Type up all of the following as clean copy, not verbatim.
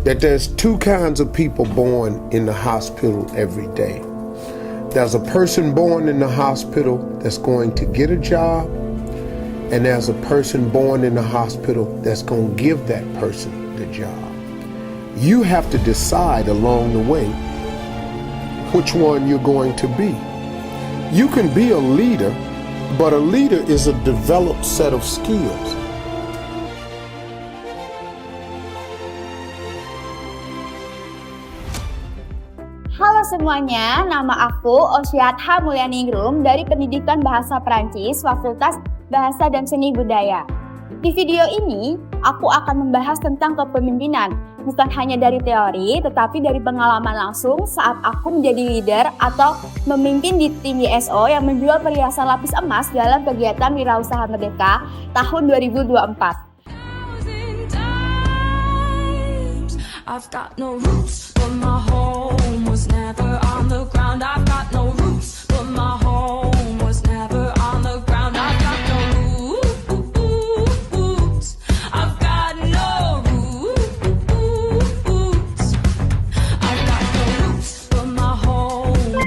that there's two kinds of people born in the hospital every day. There's a person born in the hospital that's going to get a job, and there's a person born in the hospital that's going to give that person the job. You have to decide along the way which one you're going to be. You can be a leader, but a leader is a developed set of skills. Halo semuanya, nama aku Oshiatha Mulyaningrum dari Pendidikan Bahasa Perancis, Fakultas Bahasa dan Seni Budaya. Di video ini, aku akan membahas tentang kepemimpinan, bukan hanya dari teori, tetapi dari pengalaman langsung saat aku menjadi leader atau memimpin di tim YSO yang menjual perhiasan lapis emas dalam kegiatan Wirausaha Merdeka tahun 2024. I've got no roots, but my home was never on the ground. I've got no roots, but my home was never on the ground. I've got no roots. I've got no roots. I've got no roots, but my home.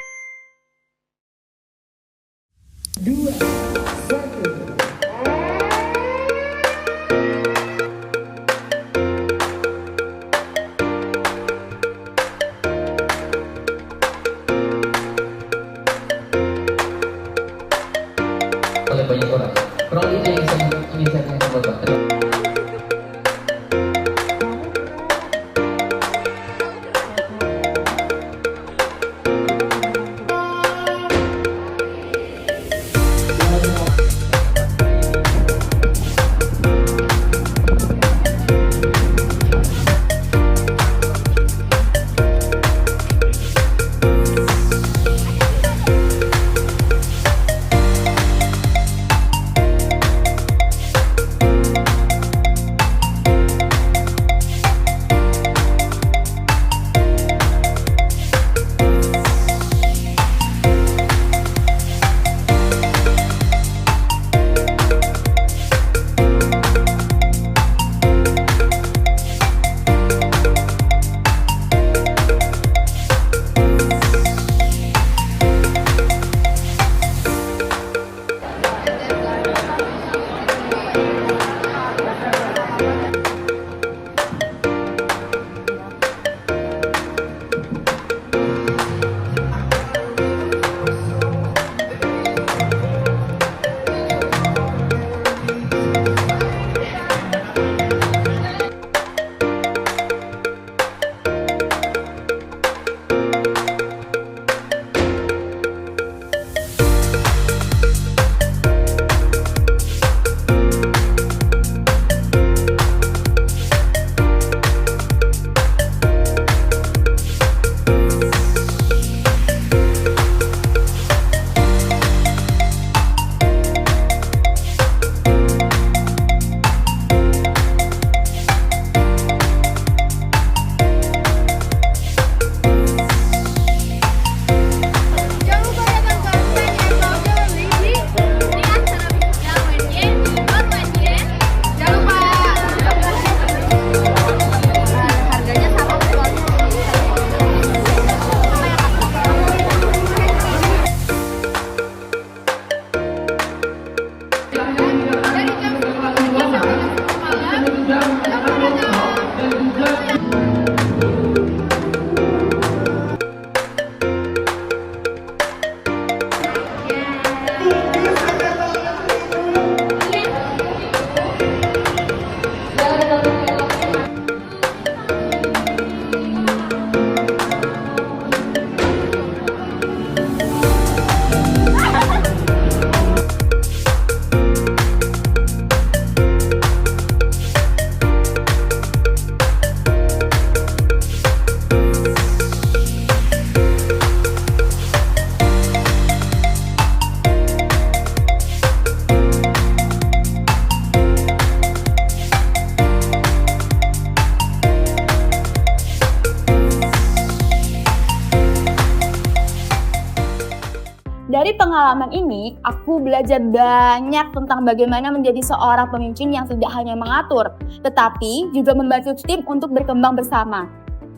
Dari pengalaman ini, aku belajar banyak tentang bagaimana menjadi seorang pemimpin yang tidak hanya mengatur, tetapi juga membantu tim untuk berkembang bersama.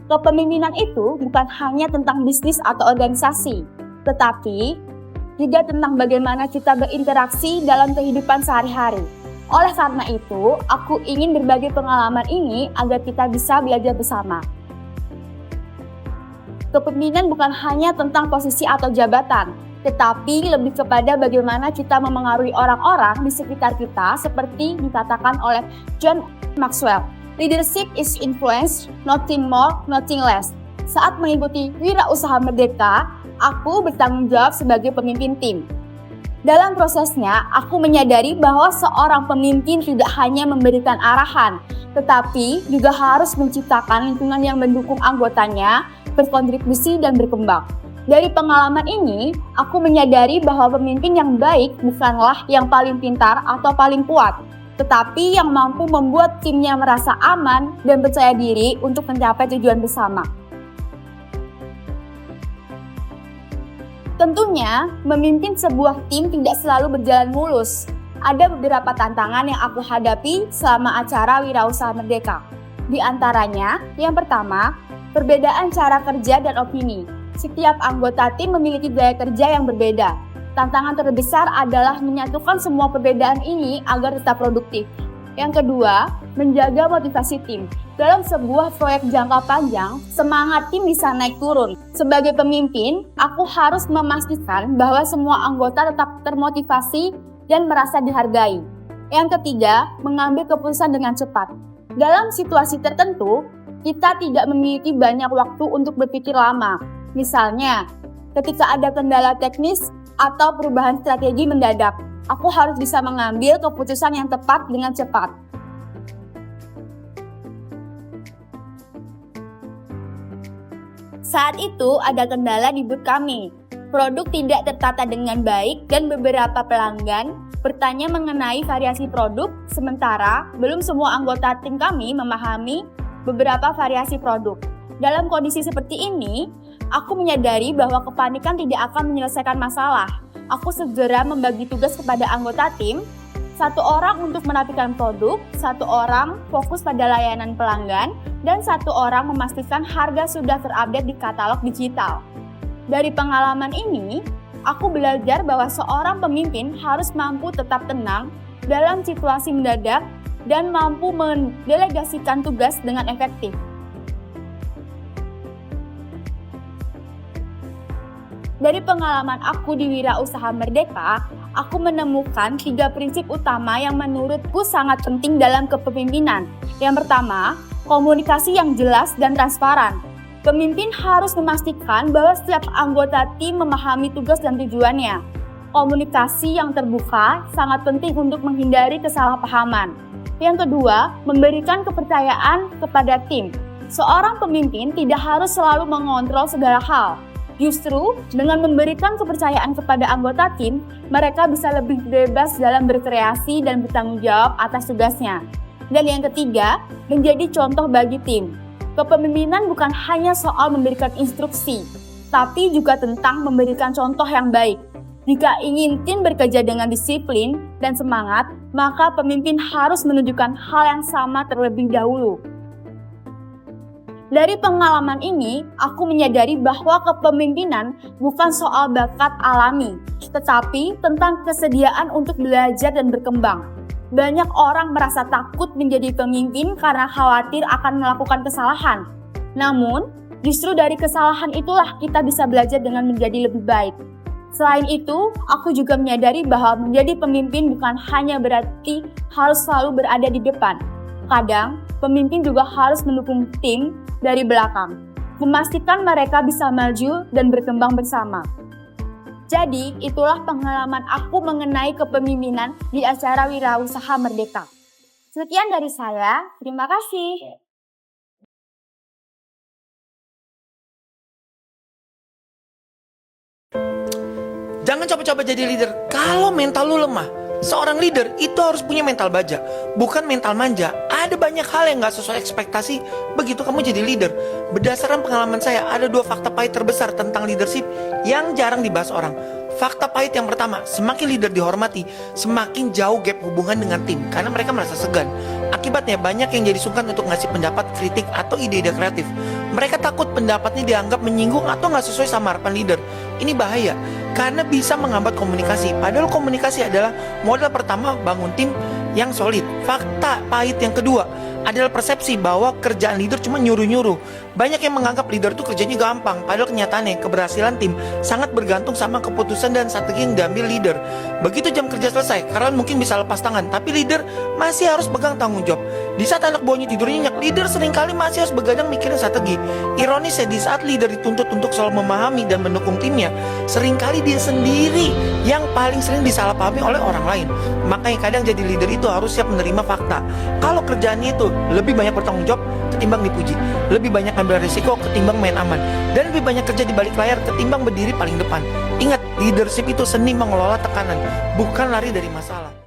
Kepemimpinan itu bukan hanya tentang bisnis atau organisasi, tetapi juga tentang bagaimana kita berinteraksi dalam kehidupan sehari-hari. Oleh karena itu, aku ingin berbagi pengalaman ini agar kita bisa belajar bersama. Kepemimpinan bukan hanya tentang posisi atau jabatan, tetapi lebih kepada bagaimana kita memengaruhi orang-orang di sekitar kita seperti dikatakan oleh John Maxwell. Leadership is influence, nothing more, nothing less. Saat mengikuti Wirausaha Merdeka, aku bertanggung jawab sebagai pemimpin tim. Dalam prosesnya, aku menyadari bahwa seorang pemimpin tidak hanya memberikan arahan, tetapi juga harus menciptakan lingkungan yang mendukung anggotanya, berkontribusi dan berkembang. Dari pengalaman ini, aku menyadari bahwa pemimpin yang baik bukanlah yang paling pintar atau paling kuat, tetapi yang mampu membuat timnya merasa aman dan percaya diri untuk mencapai tujuan bersama. Tentunya, memimpin sebuah tim tidak selalu berjalan mulus. Ada beberapa tantangan yang aku hadapi selama acara Wirausaha Merdeka. Di antaranya, yang pertama, perbedaan cara kerja dan opini. Setiap anggota tim memiliki gaya kerja yang berbeda. Tantangan terbesar adalah menyatukan semua perbedaan ini agar tetap produktif. Yang kedua, menjaga motivasi tim. Dalam sebuah proyek jangka panjang, semangat tim bisa naik turun. Sebagai pemimpin, aku harus memastikan bahwa semua anggota tetap termotivasi dan merasa dihargai. Yang ketiga, mengambil keputusan dengan cepat. Dalam situasi tertentu, kita tidak memiliki banyak waktu untuk berpikir lama. Misalnya, ketika ada kendala teknis atau perubahan strategi mendadak, aku harus bisa mengambil keputusan yang tepat dengan cepat. Saat itu ada kendala di booth kami. Produk tidak tertata dengan baik dan beberapa pelanggan bertanya mengenai variasi produk, sementara belum semua anggota tim kami memahami beberapa variasi produk. Dalam kondisi seperti ini, aku menyadari bahwa kepanikan tidak akan menyelesaikan masalah. Aku segera membagi tugas kepada anggota tim, satu orang untuk merapikan produk, satu orang fokus pada layanan pelanggan, dan satu orang memastikan harga sudah terupdate di katalog digital. Dari pengalaman ini, aku belajar bahwa seorang pemimpin harus mampu tetap tenang dalam situasi mendadak dan mampu mendelegasikan tugas dengan efektif. Dari pengalaman aku di Wirausaha Merdeka, aku menemukan 3 prinsip utama yang menurutku sangat penting dalam kepemimpinan. Yang pertama, komunikasi yang jelas dan transparan. Pemimpin harus memastikan bahwa setiap anggota tim memahami tugas dan tujuannya. Komunikasi yang terbuka sangat penting untuk menghindari kesalahpahaman. Yang kedua, memberikan kepercayaan kepada tim. Seorang pemimpin tidak harus selalu mengontrol segala hal. Justru, dengan memberikan kepercayaan kepada anggota tim, mereka bisa lebih bebas dalam berkreasi dan bertanggung jawab atas tugasnya. Dan yang ketiga, menjadi contoh bagi tim. Kepemimpinan bukan hanya soal memberikan instruksi, tapi juga tentang memberikan contoh yang baik. Jika ingin tim bekerja dengan disiplin dan semangat, maka pemimpin harus menunjukkan hal yang sama terlebih dahulu. Dari pengalaman ini, aku menyadari bahwa kepemimpinan bukan soal bakat alami, tetapi tentang kesediaan untuk belajar dan berkembang. Banyak orang merasa takut menjadi pemimpin karena khawatir akan melakukan kesalahan. Namun, justru dari kesalahan itulah kita bisa belajar dengan menjadi lebih baik. Selain itu, aku juga menyadari bahwa menjadi pemimpin bukan hanya berarti harus selalu berada di depan. Kadang, pemimpin juga harus mendukung tim dari belakang, memastikan mereka bisa maju dan berkembang bersama. Jadi, itulah pengalaman aku mengenai kepemimpinan di acara Wirausaha Merdeka. Sekian dari saya, terima kasih. Jangan coba-coba jadi leader kalau mental lu lemah. Seorang leader itu harus punya mental baja, bukan mental manja. Ada banyak hal yang gak sesuai ekspektasi begitu kamu jadi leader. Berdasarkan pengalaman saya, ada 2 fakta pahit terbesar tentang leadership yang jarang dibahas orang. Fakta pahit yang pertama, semakin leader dihormati, semakin jauh gap hubungan dengan tim karena mereka merasa segan. Akibatnya banyak yang jadi sungkan untuk ngasih pendapat, kritik, atau ide-ide kreatif. Mereka takut pendapatnya dianggap menyinggung atau nggak sesuai sama harapan leader. Ini bahaya karena bisa menghambat komunikasi. Padahal komunikasi adalah modal pertama bangun tim yang solid. Fakta pahit yang kedua adalah persepsi bahwa kerjaan leader cuma nyuruh-nyuruh. Banyak yang menganggap leader itu kerjanya gampang, padahal kenyataannya keberhasilan tim sangat bergantung sama keputusan dan strategi yang diambil leader. Begitu jam kerja selesai, karyawan mungkin bisa lepas tangan, tapi leader masih harus pegang tanggung jawab. Di saat anak buahnya tidur nyenyak, leader seringkali masih harus begadang mikirin strategi. Ironisnya, di saat leader dituntut untuk selalu memahami dan mendukung timnya, seringkali dia sendiri yang paling sering disalahpahami oleh orang lain. Makanya kadang jadi leader itu harus siap menerima fakta. Kalau kerjaannya itu lebih banyak bertanggung jawab ketimbang dipuji, lebih banyak ambil risiko ketimbang main aman, dan lebih banyak kerja di balik layar ketimbang berdiri paling depan. Ingat, leadership itu seni mengelola tekanan, bukan lari dari masalah.